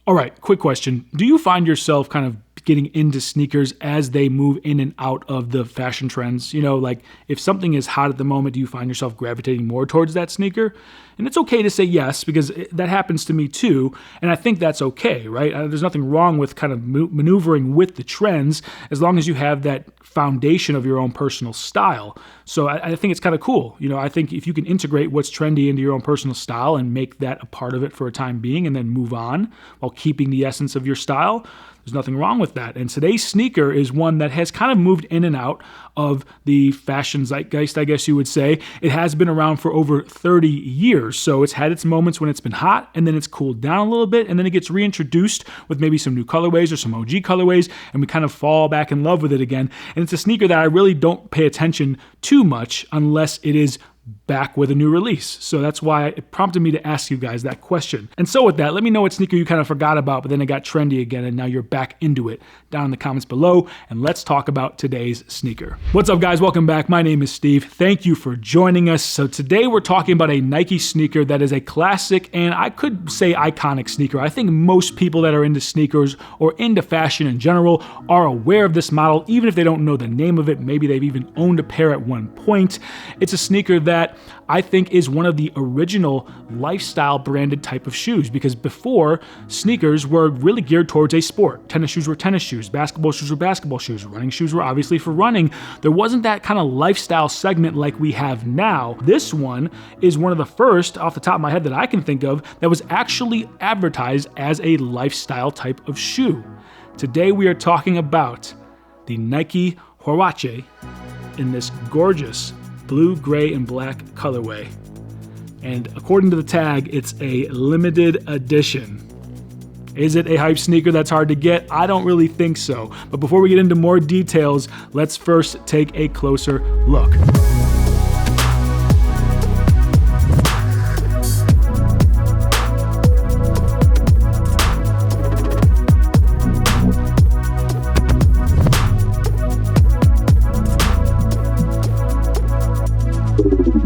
All right, quick question. Do you find yourself kind of getting into sneakers as they move in and out of the fashion trends? You know, like if something is hot at the moment, do you find yourself gravitating more towards that sneaker? And it's okay to say yes, because that happens to me too. And I think that's okay, right? There's nothing wrong with kind of maneuvering with the trends as long as you have that foundation of your own personal style. So I think it's kind of cool. You know, I think if you can integrate what's trendy into your own personal style and make that a part of it for a time being and then move on while keeping the essence of your style, there's nothing wrong with that. And today's sneaker is one that has kind of moved in and out of the fashion zeitgeist, I guess you would say. It has been around for over 30 years. So it's had its moments when it's been hot, and then it's cooled down a little bit, and then it gets reintroduced with maybe some new colorways or some OG colorways, and we kind of fall back in love with it again. And it's a sneaker that I really don't pay attention too much unless it is back with a new release. So that's why it prompted me to ask you guys that question. And so with that, let me know what sneaker you kind of forgot about, but then it got trendy again and now you're back into it, down in the comments below. And let's talk about today's sneaker. What's up, guys? Welcome back. My name is Steve. Thank you for joining us. So today we're talking about a Nike sneaker that is a classic and I could say iconic sneaker. I think most people that are into sneakers or into fashion in general are aware of this model, even if they don't know the name of it. Maybe they've even owned a pair at one point. It's a sneaker that I think is one of the original lifestyle branded type of shoes, because before, sneakers were really geared towards a sport. Tennis shoes were tennis shoes, basketball shoes were basketball shoes, running shoes were obviously for running. There wasn't that kind of lifestyle segment like we have now. This one is one of the first off the top of my head that I can think of that was actually advertised as a lifestyle type of shoe. Today we are talking about the Nike Huarache in this gorgeous blue, gray, and black colorway. And according to the tag, it's a limited edition. Is it a hype sneaker that's hard to get? I don't really think so. But before we get into more details, let's first take a closer look.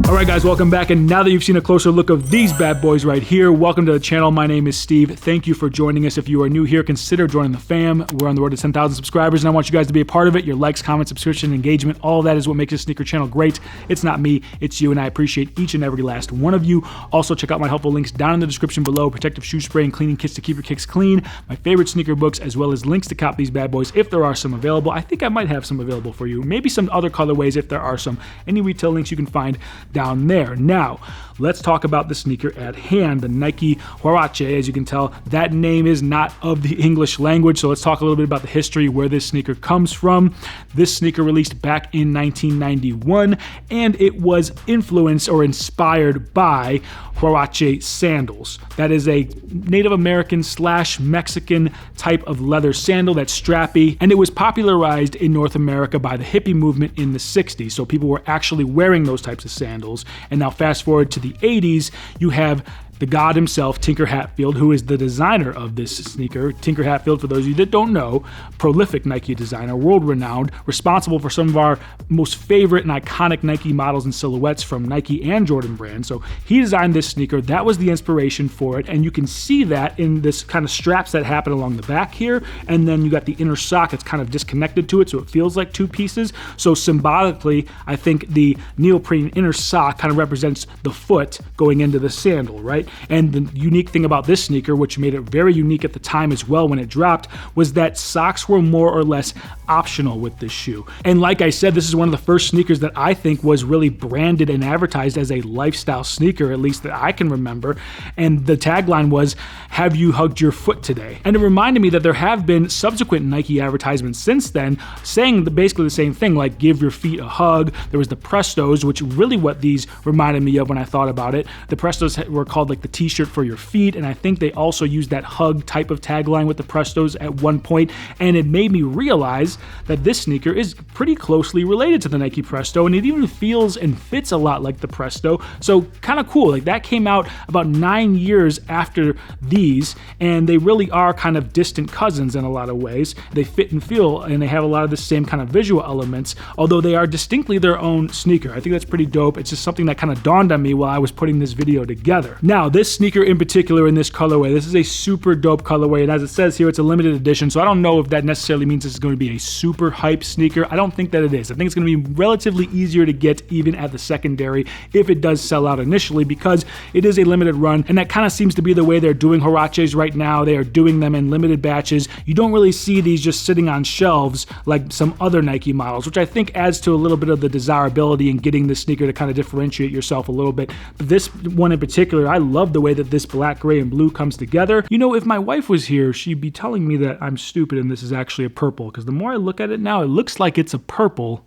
Alright guys, welcome back, and now that you've seen a closer look of these bad boys right here, welcome to the channel. My name is Steve. Thank you for joining us. If you are new here, consider joining the fam. We're on the road to 10,000 subscribers, and I want you guys to be a part of it. Your likes, comments, subscription, engagement, all of that is what makes this sneaker channel great. It's not me, it's you, and I appreciate each and every last one of you. Also, check out my helpful links down in the description below. Protective shoe spray and cleaning kits to keep your kicks clean, my favorite sneaker books, as well as links to cop these bad boys if there are some available. I think I might have some available for you. Maybe some other colorways if there are some. Any retail links you can find down there. Now, let's talk about the sneaker at hand, the Nike Huarache. As you can tell, that name is not of the English language, so let's talk a little bit about the history, where this sneaker comes from. This sneaker released back in 1991, and it was influenced or inspired by Huarache sandals. That is a Native American / Mexican type of leather sandal that's strappy, and it was popularized in North America by the hippie movement in the 60s. So people were actually wearing those types of sandals. And now fast forward to the 80s, you have the god himself, Tinker Hatfield, who is the designer of this sneaker. Tinker Hatfield, for those of you that don't know, prolific Nike designer, world-renowned, responsible for some of our most favorite and iconic Nike models and silhouettes from Nike and Jordan brands. So he designed this sneaker. That was the inspiration for it, and you can see that in this kind of straps that happen along the back here, and then you got the inner sock that's kind of disconnected to it, so it feels like two pieces. So symbolically, I think the neoprene inner sock kind of represents the foot going into the sandal, right? And the unique thing about this sneaker, which made it very unique at the time as well when it dropped, was that socks were more or less optional with this shoe. And like I said, this is one of the first sneakers that I think was really branded and advertised as a lifestyle sneaker, at least that I can remember. And the tagline was, "Have you hugged your foot today?" And it reminded me that there have been subsequent Nike advertisements since then saying basically the same thing, like give your feet a hug. There was the Prestos, which really what these reminded me of when I thought about it. The Prestos were called like the t-shirt for your feet, and I think they also used that hug type of tagline with the Prestos at one point, and it made me realize that this sneaker is pretty closely related to the Nike Presto, and it even feels and fits a lot like the Presto, so kind of cool. Like that came out about 9 years after these, and they really are kind of distant cousins in a lot of ways. They fit and feel, and they have a lot of the same kind of visual elements, although they are distinctly their own sneaker. I think that's pretty dope. It's just something that kind of dawned on me while I was putting this video together. Now, Now, this sneaker in particular in this colorway, this is a super dope colorway, and as it says here, it's a limited edition, so I don't know if that necessarily means this is going to be a super hype sneaker. I don't think that it is. I think it's going to be relatively easier to get even at the secondary if it does sell out initially, because it is a limited run, and that kind of seems to be the way they're doing Huaraches right now. They are doing them in limited batches. You don't really see these just sitting on shelves like some other Nike models, which I think adds to a little bit of the desirability in getting this sneaker to kind of differentiate yourself a little bit. But this one in particular, I love the way that this black, gray, and blue comes together. You know, if my wife was here, she'd be telling me that I'm stupid and this is actually a purple, because the more I look at it now, it looks like it's a purple,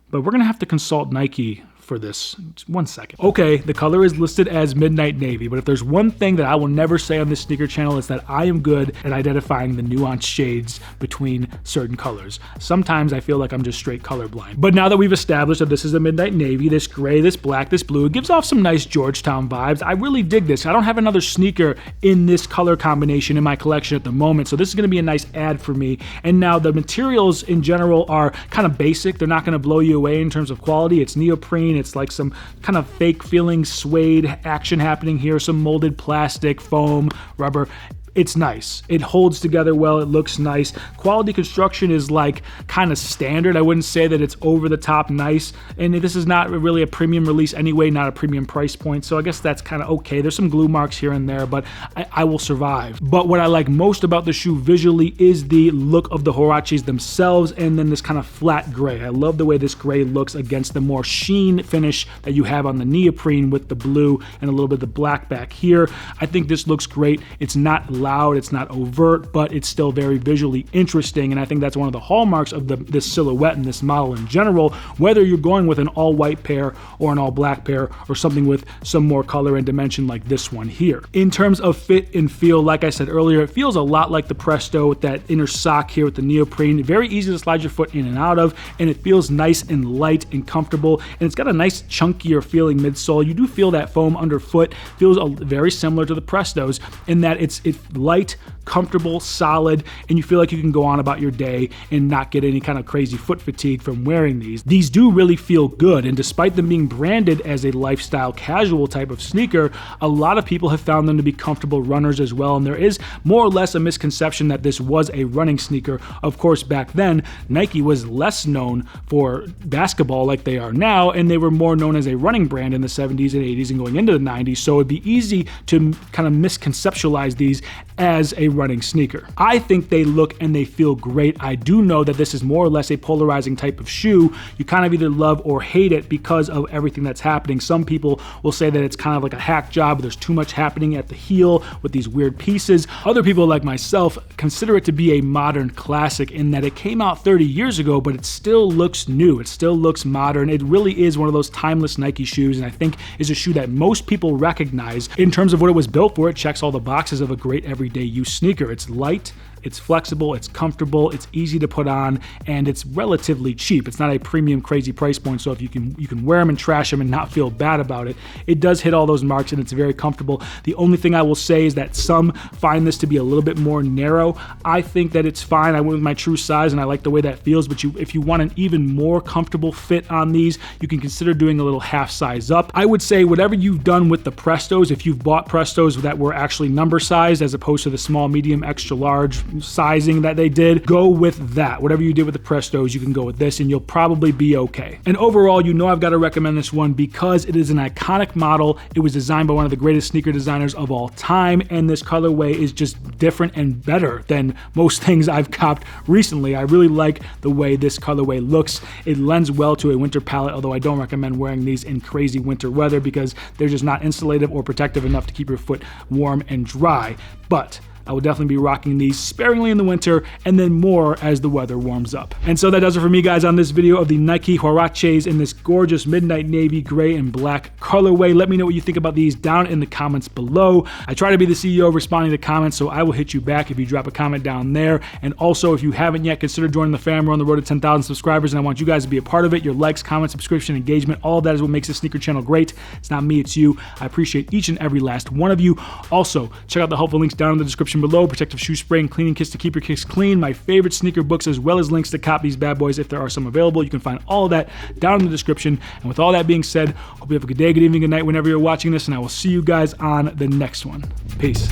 but we're gonna have to consult Nike for this. Just 1 second. Okay, the color is listed as midnight navy, but if there's one thing that I will never say on this sneaker channel, it's that I am good at identifying the nuanced shades between certain colors. Sometimes I feel like I'm just straight colorblind. But now that we've established that this is a midnight navy, this gray, this black, this blue, it gives off some nice Georgetown vibes. I really dig this. I don't have another sneaker in this color combination in my collection at the moment, so this is gonna be a nice add for me. And now the materials in general are kind of basic. They're not gonna blow you away in terms of quality. It's neoprene. It's like some kind of fake feeling suede action happening here, some molded plastic, foam, rubber. It's nice. It holds together well. It looks nice. Quality construction is like kind of standard. I wouldn't say that it's over the top nice. And this is not really a premium release anyway, not a premium price point. So I guess that's kind of okay. There's some glue marks here and there, but I will survive. But what I like most about the shoe visually is the look of the Huaraches themselves, and then this kind of flat gray. I love the way this gray looks against the more sheen finish that you have on the neoprene with the blue and a little bit of the black back here. I think this looks great. It's not loud, it's not overt, but it's still very visually interesting, and I think that's one of the hallmarks of this silhouette and this model in general, whether you're going with an all-white pair or an all-black pair or something with some more color and dimension like this one here. In terms of fit and feel, like I said earlier, it feels a lot like the Presto with that inner sock here with the neoprene. Very easy to slide your foot in and out of, and it feels nice and light and comfortable, and it's got a nice chunkier feeling midsole. You do feel that foam underfoot. Feels very similar to the Prestos in that it's light, comfortable, solid, and you feel like you can go on about your day and not get any kind of crazy foot fatigue from wearing these. These do really feel good, and despite them being branded as a lifestyle casual type of sneaker, a lot of people have found them to be comfortable runners as well, and there is more or less a misconception that this was a running sneaker. Of course, back then, Nike was less known for basketball like they are now, and they were more known as a running brand in the 70s and 80s and going into the 90s, so it'd be easy to kind of misconceptualize these as a running sneaker. I think they look and they feel great. I do know that this is more or less a polarizing type of shoe. You kind of either love or hate it because of everything that's happening. Some people will say that it's kind of like a hack job. There's too much happening at the heel with these weird pieces. Other people like myself consider it to be a modern classic in that it came out 30 years ago, but it still looks new. It still looks modern. It really is one of those timeless Nike shoes, and I think is a shoe that most people recognize. In terms of what it was built for, it checks all the boxes of a great everyday use sneaker. It's light, it's flexible, it's comfortable, it's easy to put on, and it's relatively cheap. It's not a premium crazy price point, so if you can wear them and trash them and not feel bad about it. It does hit all those marks and it's very comfortable. The only thing I will say is that some find this to be a little bit more narrow. I think that it's fine. I went with my true size and I like the way that feels, but if you want an even more comfortable fit on these, you can consider doing a little half size up. I would say whatever you've done with the Prestos, if you've bought Prestos that were actually number sized as opposed to the small, medium, extra large sizing that they did, go with that. Whatever you did with the Prestos, you can go with this and you'll probably be okay. And overall, you know I've got to recommend this one because it is an iconic model. It was designed by one of the greatest sneaker designers of all time, and this colorway is just different and better than most things I've copped recently. I really like the way this colorway looks. It lends well to a winter palette, although I don't recommend wearing these in crazy winter weather because they're just not insulative or protective enough to keep your foot warm and dry. But I will definitely be rocking these sparingly in the winter and then more as the weather warms up. And so that does it for me, guys, on this video of the Nike Huaraches in this gorgeous midnight navy, gray, and black colorway. Let me know what you think about these down in the comments below. I try to be the CEO of responding to comments, so I will hit you back if you drop a comment down there. And also, if you haven't yet, consider joining the fam. We're on the road to 10,000 subscribers, and I want you guys to be a part of it. Your likes, comments, subscription, engagement, all of that is what makes this sneaker channel great. It's not me, it's you. I appreciate each and every last one of you. Also, check out the helpful links down in the description description below. Protective shoe spray and cleaning kits to keep your kicks clean. My favorite sneaker books, as well as links to cop these bad boys if there are some available. You can find all of that down in the description. And with all that being said, hope you have a good day, good evening, good night whenever you're watching this, and I will see you guys on the next one. Peace.